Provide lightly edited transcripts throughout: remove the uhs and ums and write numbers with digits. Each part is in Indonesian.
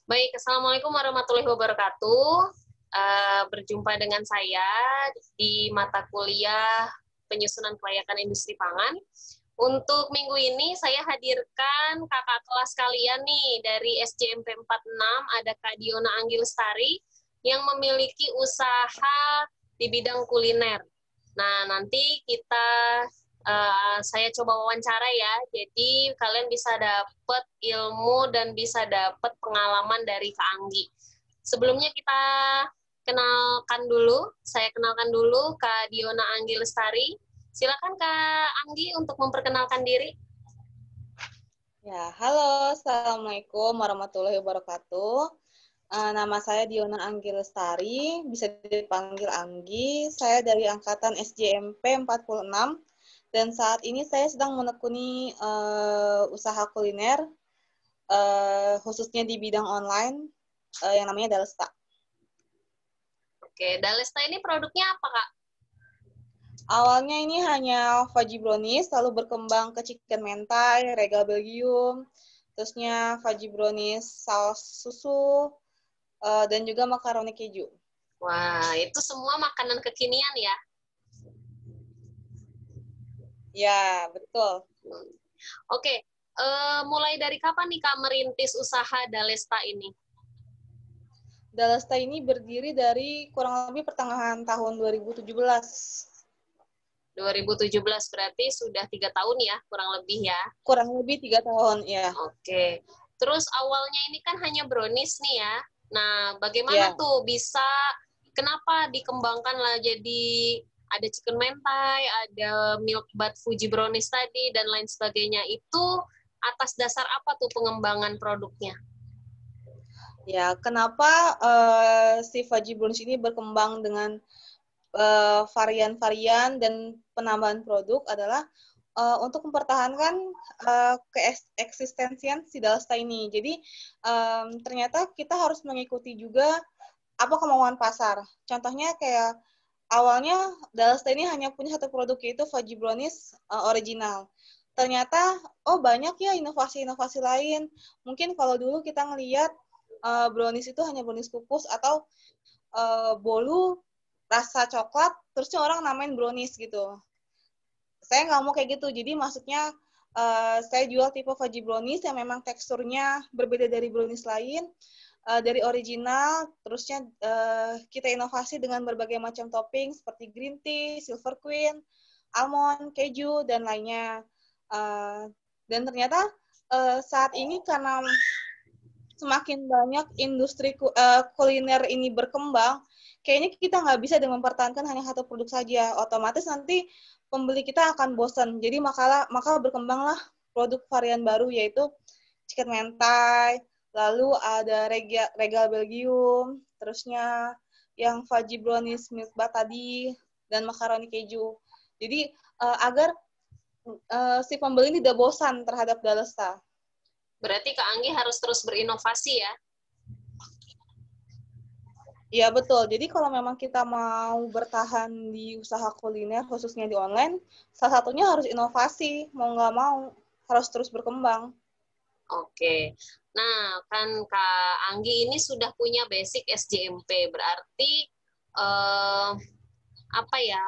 Baik, Assalamualaikum warahmatullahi wabarakatuh. Berjumpa dengan saya di mata kuliah penyusunan kelayakan industri pangan. Untuk minggu ini saya hadirkan kakak kelas kalian nih dari SJMP 46, ada Kak Diona Anggi Lestari yang memiliki usaha di bidang kuliner. Nah, nanti saya coba wawancara ya, jadi kalian bisa dapat ilmu dan bisa dapat pengalaman dari Kak Anggi. Sebelumnya saya kenalkan dulu Kak Diona Anggi Lestari. Silakan Kak Anggi untuk memperkenalkan diri. Ya, halo, Assalamualaikum warahmatullahi wabarakatuh. Nama saya Diona Anggi Lestari, bisa dipanggil Anggi. Saya dari angkatan SJMP 46, dan saat ini saya sedang menekuni usaha kuliner, khususnya di bidang online, yang namanya Dalesta. Oke, Dalesta ini produknya apa, Kak? Awalnya ini hanya Fudgy Brownies, lalu berkembang ke chicken mentai, regal Belgium, terusnya Fudgy Brownies saus susu, dan juga makaroni keju. Wah, itu semua makanan kekinian ya? Ya, betul. Oke, mulai dari kapan nih Kak merintis usaha Dalesta ini? Dalesta ini berdiri dari kurang lebih pertengahan tahun 2017. 2017 berarti sudah 3 tahun ya, kurang lebih ya? Kurang lebih 3 tahun, ya. Oke. Terus awalnya ini kan hanya brownies nih ya. Nah, bagaimana Ya. tuh kenapa dikembangkan lah jadi ada chicken mentai, ada milk bud Fuji brownies tadi, dan lain sebagainya. Itu atas dasar apa tuh pengembangan produknya? Ya, kenapa si Fudgy Brownies ini berkembang dengan varian-varian dan penambahan produk adalah untuk mempertahankan keeksistensian si Dalsta ini. Jadi ternyata kita harus mengikuti juga apa kemauan pasar. Contohnya kayak awalnya Dalsta ini hanya punya satu produk, yaitu Fudgy Brownies original. Ternyata, banyak ya inovasi-inovasi lain. Mungkin kalau dulu kita ngelihat brownies itu hanya brownies kukus atau bolu rasa coklat, terusnya orang namain brownies gitu. Saya nggak mau kayak gitu. Jadi maksudnya saya jual tipe Fudgy Brownies yang memang teksturnya berbeda dari brownies lain, dari original, terusnya kita inovasi dengan berbagai macam topping seperti green tea, silver queen, almond, keju, dan lainnya. Dan ternyata saat ini karena semakin banyak industri kuliner ini berkembang, kayaknya kita nggak bisa mempertahankan hanya satu produk saja. Otomatis nanti pembeli kita akan bosan. Jadi maka berkembanglah produk varian baru, yaitu chicken mentai, lalu ada regal Belgium, terusnya yang Fudgy Brownies milk bud tadi, dan makaroni keju. Jadi agar si pembeli tidak bosan terhadap Dalesta. Berarti Kak Anggi harus terus berinovasi ya? Iya, betul. Jadi kalau memang kita mau bertahan di usaha kuliner, khususnya di online, salah satunya harus inovasi. Mau nggak mau, harus terus berkembang. Oke. Nah, kan Kak Anggi ini sudah punya basic SJMP, berarti eh, apa ya?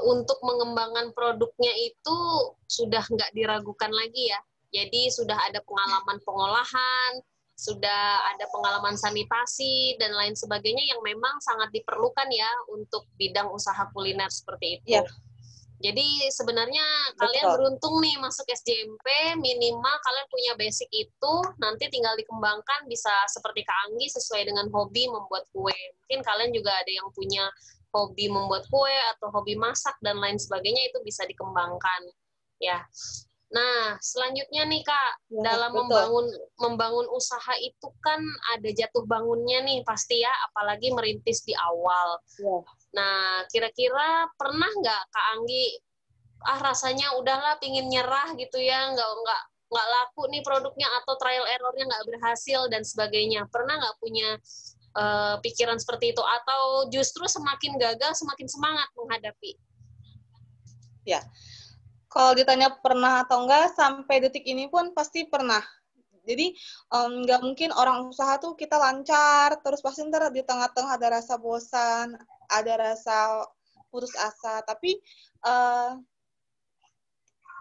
Untuk mengembangkan produknya itu sudah nggak diragukan lagi ya. Jadi sudah ada pengalaman pengolahan, sudah ada pengalaman sanitasi dan lain sebagainya yang memang sangat diperlukan ya untuk bidang usaha kuliner seperti itu. Ya. Jadi sebenarnya kalian Betul. beruntung nih masuk SJMP, minimal kalian punya basic itu, nanti tinggal dikembangkan bisa seperti Kak Anggi sesuai dengan hobi membuat kue. Mungkin kalian juga ada yang punya hobi membuat kue atau hobi masak dan lain sebagainya, itu bisa dikembangkan. Ya. Nah, selanjutnya nih Kak, Ya, dalam betul. membangun usaha itu kan ada jatuh bangunnya nih pasti ya, apalagi merintis di awal. Ya. Nah, kira-kira pernah nggak Kak Anggi, rasanya udahlah pingin nyerah gitu ya, nggak laku nih produknya atau trial errornya nggak berhasil dan sebagainya. Pernah nggak punya pikiran seperti itu atau justru semakin gagal semakin semangat menghadapi? Ya. Kalau ditanya pernah atau enggak, sampai detik ini pun pasti pernah. Jadi nggak mungkin orang usaha tuh kita lancar, terus pasti ntar di tengah-tengah ada rasa bosan, ada rasa putus asa. Tapi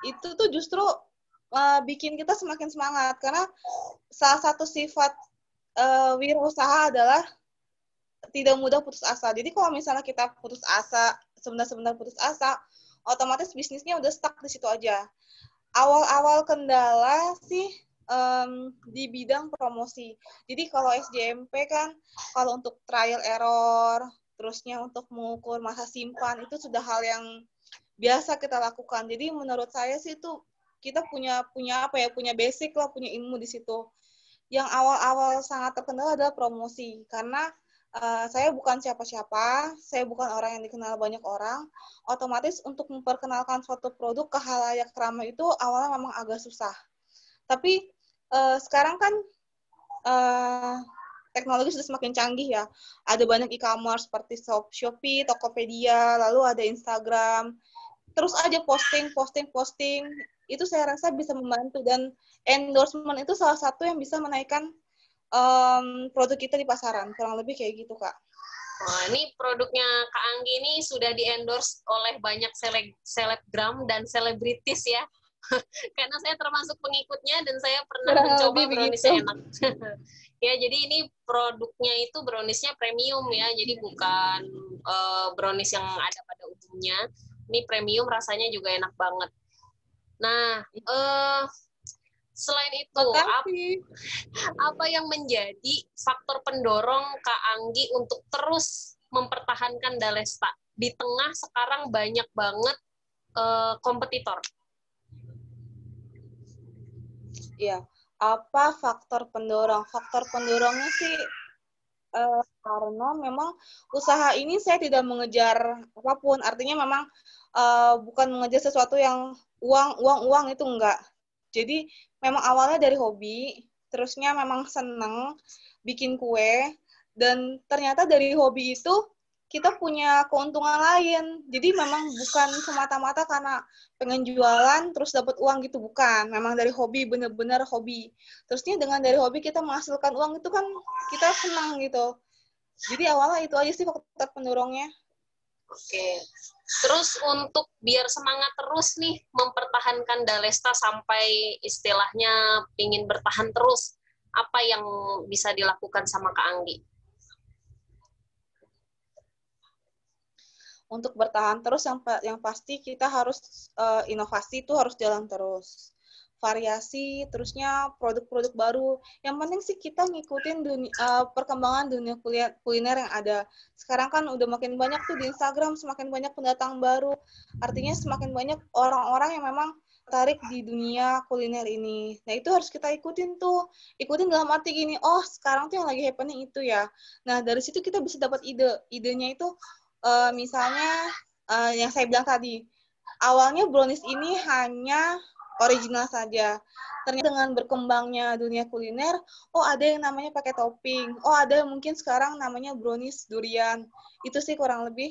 itu tuh justru bikin kita semakin semangat, karena salah satu sifat wirausaha adalah tidak mudah putus asa. Jadi kalau misalnya kita putus asa, sebentar-sebentar putus asa, otomatis bisnisnya udah stuck di situ aja. Awal-awal kendala sih di bidang promosi. Jadi kalau SJMP kan, kalau untuk trial error, terusnya untuk mengukur masa simpan, itu sudah hal yang biasa kita lakukan. Jadi menurut saya sih itu kita punya basic lah, punya ilmu di situ. Yang awal-awal sangat terkendala adalah promosi, karena saya bukan siapa-siapa, saya bukan orang yang dikenal banyak orang, otomatis untuk memperkenalkan suatu produk ke khalayak ramai itu awalnya memang agak susah. Tapi sekarang kan teknologi sudah semakin canggih ya, ada banyak e-commerce seperti Shopee, Tokopedia, lalu ada Instagram, terus aja posting, itu saya rasa bisa membantu, dan endorsement itu salah satu yang bisa menaikkan produk kita di pasaran, kurang lebih kayak gitu, Kak. Wah, ini produknya Kak Anggi ini sudah di-endorse oleh banyak selebgram dan selebritis ya. Karena saya termasuk pengikutnya dan saya pernah mencoba browniesnya enak. Ya, jadi ini produknya itu browniesnya premium ya, jadi bukan brownies yang ada pada umumnya. Ini premium, rasanya juga enak banget. Nah, selain itu, apa yang menjadi faktor pendorong Kak Anggi untuk terus mempertahankan Dalesta di tengah sekarang banyak banget kompetitor? Iya, apa faktor pendorong? Faktor pendorongnya sih karena memang usaha ini saya tidak mengejar apapun, artinya memang bukan mengejar sesuatu yang uang itu enggak. Jadi memang awalnya dari hobi, terusnya memang seneng bikin kue, dan ternyata dari hobi itu kita punya keuntungan lain. Jadi memang bukan semata-mata karena pengen jualan terus dapat uang gitu, bukan. Memang dari hobi, bener-bener hobi. Terusnya dengan dari hobi kita menghasilkan uang itu kan kita senang gitu. Jadi awalnya itu aja sih faktor pendorongnya. Oke. Terus untuk biar semangat terus nih mempertahankan Dalesta sampai istilahnya ingin bertahan terus, apa yang bisa dilakukan sama Kak Anggi? Untuk bertahan terus yang pasti kita harus inovasi itu harus jalan terus. Variasi, terusnya produk-produk baru. Yang penting sih kita ngikutin perkembangan dunia kuliner yang ada. Sekarang kan udah makin banyak tuh di Instagram, semakin banyak pendatang baru. Artinya semakin banyak orang-orang yang memang tertarik di dunia kuliner ini. Nah, itu harus kita ikutin tuh. Ikutin dalam arti gini, oh sekarang tuh yang lagi happening itu ya. Nah, dari situ kita bisa dapat ide. Idenya itu misalnya yang saya bilang tadi, awalnya brownies ini hanya original saja. Ternyata dengan berkembangnya dunia kuliner, oh ada yang namanya pakai topping, oh ada mungkin sekarang namanya brownies durian. Itu sih kurang lebih.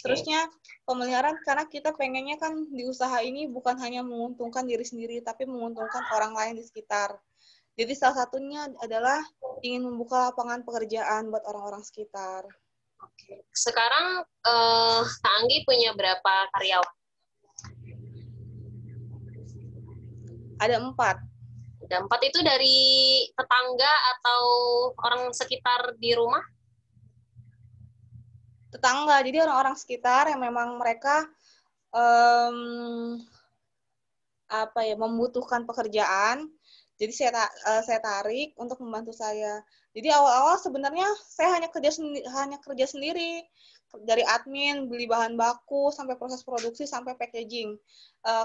Terusnya pemeliharaan, karena kita pengennya kan di usaha ini bukan hanya menguntungkan diri sendiri, tapi menguntungkan orang lain di sekitar. Jadi salah satunya adalah ingin membuka lapangan pekerjaan buat orang-orang sekitar. Oke. Sekarang Kak Anggi punya berapa karyawan? Ada 4. Ada 4 itu dari tetangga atau orang sekitar di rumah? Tetangga, jadi orang-orang sekitar yang memang mereka membutuhkan pekerjaan. Jadi saya tarik untuk membantu saya. Jadi awal-awal sebenarnya saya hanya kerja sendiri, dari admin, beli bahan baku, sampai proses produksi, sampai packaging.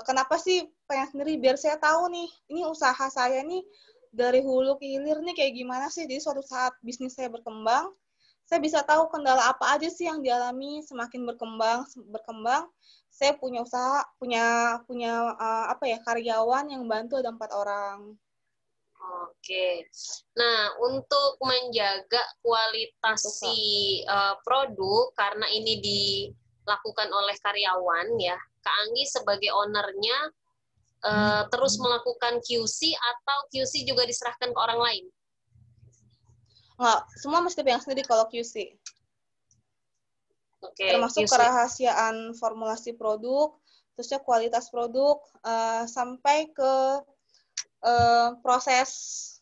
Kenapa sih pengen sendiri? Biar saya tahu nih, ini usaha saya nih dari hulu ke hilir nih kayak gimana sih. Jadi suatu saat bisnis saya berkembang, saya bisa tahu kendala apa aja sih yang dialami. Semakin berkembang, saya punya usaha, punya karyawan yang bantu, ada 4 orang. Oke. Nah, untuk menjaga kualitas si produk, karena ini dilakukan oleh karyawan ya, Kak Anggi sebagai ownernya terus melakukan QC atau QC juga diserahkan ke orang lain? Nggak, semua mesti pegang sendiri kalau QC. Oke, Termasuk QC. kerahasiaan formulasi produk, terusnya kualitas produk, sampai ke proses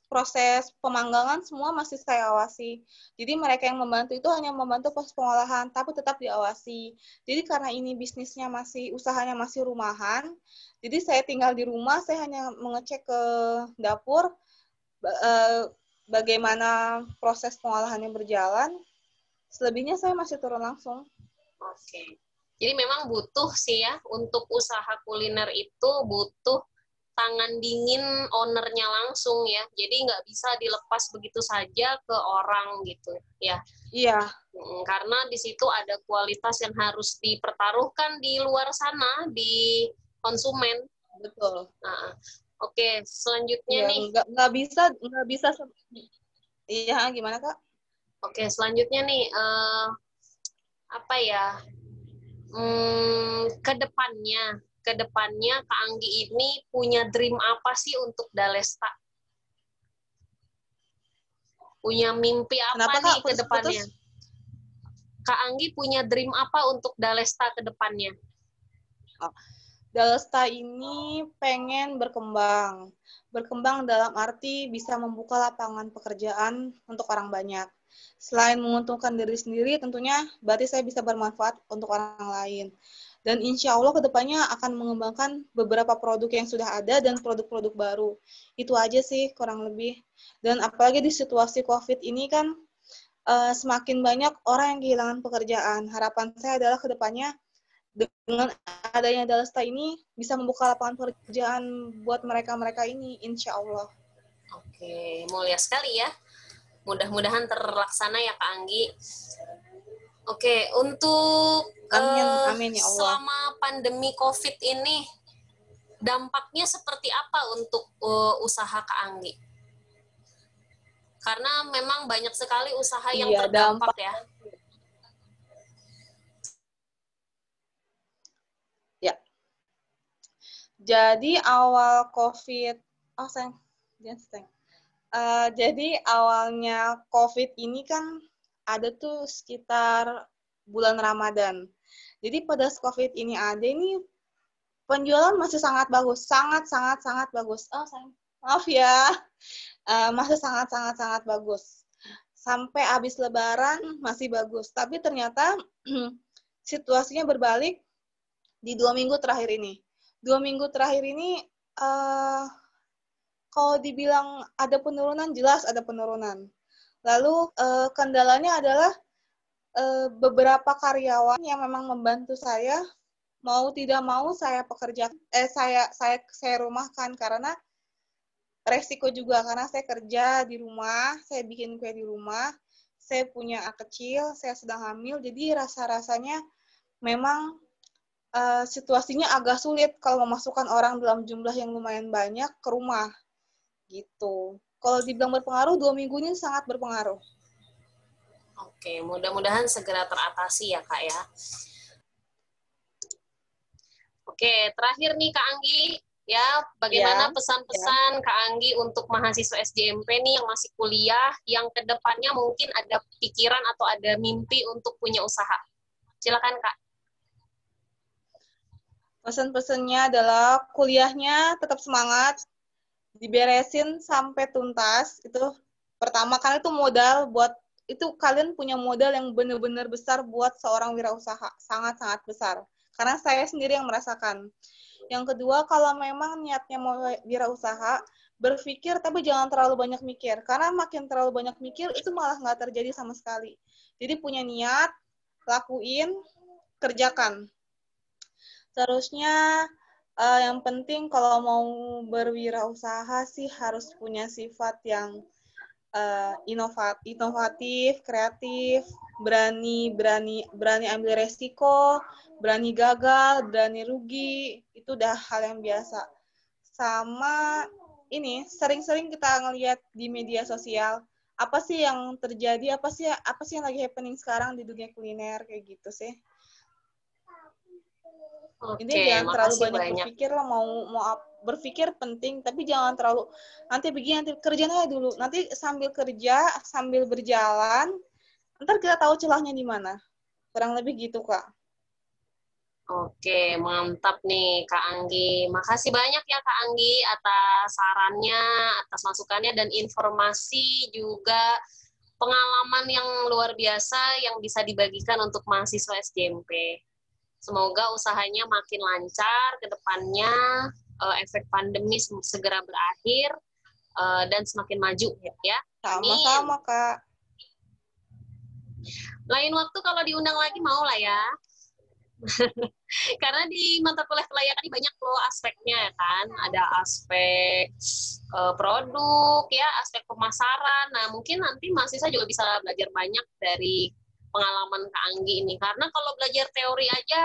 pemanggangan semua masih saya awasi. Jadi mereka yang membantu itu hanya membantu proses pengolahan, tapi tetap diawasi. Jadi karena ini bisnisnya usahanya masih rumahan, jadi saya tinggal di rumah, saya hanya mengecek ke dapur, bagaimana proses pengolahannya berjalan. Selebihnya saya masih turun langsung. Oke. Jadi memang butuh sih ya, untuk usaha kuliner itu butuh tangan dingin ownernya langsung ya. Jadi nggak bisa dilepas begitu saja ke orang gitu ya. Iya. Karena di situ ada kualitas yang harus dipertaruhkan di luar sana, di konsumen. Betul. Nah, oke, selanjutnya iya, nih. Nggak bisa. Iya, gimana Kak? Oke, selanjutnya nih, apa ya? Kedepannya Kak Anggi ini punya dream apa sih untuk Dalesta? Punya mimpi apa Kenapa nih Kak ke depannya? putus-putus? Kak Anggi punya dream apa untuk Dalesta ke depannya? Oh. Dalesta ini pengen berkembang. Berkembang dalam arti bisa membuka lapangan pekerjaan untuk orang banyak. Selain menguntungkan diri sendiri, tentunya berarti saya bisa bermanfaat untuk orang lain. Dan insya Allah kedepannya akan mengembangkan beberapa produk yang sudah ada dan produk-produk baru. Itu aja sih kurang lebih. Dan apalagi di situasi COVID ini kan semakin banyak orang yang kehilangan pekerjaan. Harapan saya adalah kedepannya dengan adanya Dalasta ini bisa membuka lapangan pekerjaan buat mereka-mereka ini, insya Allah. Oke, mulia sekali ya. Mudah-mudahan terlaksana ya Kak Anggi. Oke, untuk Amin ya Allah. selama pandemi COVID ini, dampaknya seperti apa untuk usaha Kak Anggi? Karena memang banyak sekali usaha yang terdampak ya. Ya. Jadi awal COVID, jadi awalnya COVID ini kan ada tuh sekitar bulan Ramadan. Jadi pada COVID ini ada ini penjualan masih sangat bagus, sangat bagus. Maaf ya, masih sangat bagus. Sampai habis Lebaran masih bagus. Tapi ternyata situasinya berbalik di 2 minggu terakhir ini. 2 minggu terakhir ini, kalau dibilang ada penurunan, jelas ada penurunan. Lalu kendalanya adalah beberapa karyawan yang memang membantu saya, mau tidak mau saya rumahkan karena resiko juga, karena saya kerja di rumah, saya bikin kue di rumah, saya punya anak kecil, saya sedang hamil, jadi rasa-rasanya memang situasinya agak sulit kalau memasukkan orang dalam jumlah yang lumayan banyak ke rumah, gitu. Kalau dibilang berpengaruh, 2 minggu ini sangat berpengaruh. Oke, mudah-mudahan segera teratasi ya Kak ya. Oke, terakhir nih Kak Anggi, ya bagaimana pesan-pesan Kak Anggi untuk mahasiswa SJMP nih yang masih kuliah, yang kedepannya mungkin ada pikiran atau ada mimpi untuk punya usaha? Silakan Kak. Pesan-pesannya adalah kuliahnya tetap semangat, diberesin sampai tuntas. Itu pertama, kan itu modal buat, itu kalian punya modal yang benar-benar besar buat seorang wirausaha, sangat-sangat besar. Karena saya sendiri yang merasakan. Yang kedua, kalau memang niatnya mau wirausaha, berpikir tapi jangan terlalu banyak mikir. Karena makin terlalu banyak mikir, itu malah nggak terjadi sama sekali. Jadi punya niat, lakuin, kerjakan. Terusnya, yang penting kalau mau berwirausaha sih harus punya sifat yang inovatif, kreatif, berani ambil resiko, berani gagal, berani rugi, itu udah hal yang biasa. Sama ini, sering-sering kita ngelihat di media sosial, apa sih yang terjadi, apa sih yang lagi happening sekarang di dunia kuliner, kayak gitu sih. Oke, Ini jangan terlalu banyak banyak berpikir lah mau berpikir penting, tapi jangan terlalu nanti begini, nanti kerjaan aja dulu. Nanti sambil kerja, sambil berjalan, ntar kita tahu celahnya di mana. Kurang lebih gitu, Kak. Oke, mantap nih Kak Anggi. Makasih banyak ya Kak Anggi atas sarannya, atas masukannya, dan informasi juga pengalaman yang luar biasa yang bisa dibagikan untuk mahasiswa SJMP. Semoga usahanya makin lancar ke depannya, efek pandemi segera berakhir, dan semakin maju ya. Amin. Sama-sama, Kak. Lain waktu kalau diundang lagi mau lah ya. Karena di mata kuliah kelayakan ini banyak loh aspeknya ya kan. Ada aspek produk ya, aspek pemasaran. Nah, mungkin nanti mahasiswa juga bisa belajar banyak dari pengalaman Kak Anggi ini. Karena kalau belajar teori aja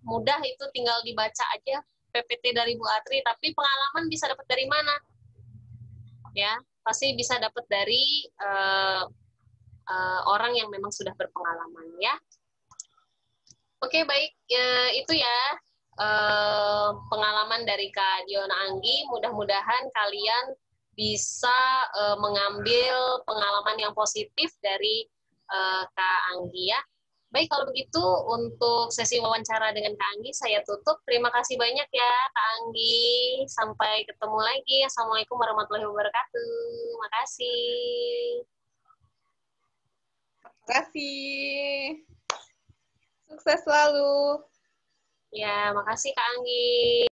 mudah, itu tinggal dibaca aja PPT dari Bu Atri, tapi pengalaman bisa dapat dari mana? Ya, pasti bisa dapat dari orang yang memang sudah berpengalaman ya. Oke, baik. Itu ya pengalaman dari Kak Diona Anggi. Mudah-mudahan kalian bisa mengambil pengalaman yang positif dari Kak Anggi ya. Baik, kalau begitu untuk sesi wawancara dengan Kak Anggi saya tutup. Terima kasih banyak ya Kak Anggi. Sampai ketemu lagi. Assalamualaikum warahmatullahi wabarakatuh. Makasih. Terima kasih. Sukses selalu. Ya, makasih Kak Anggi.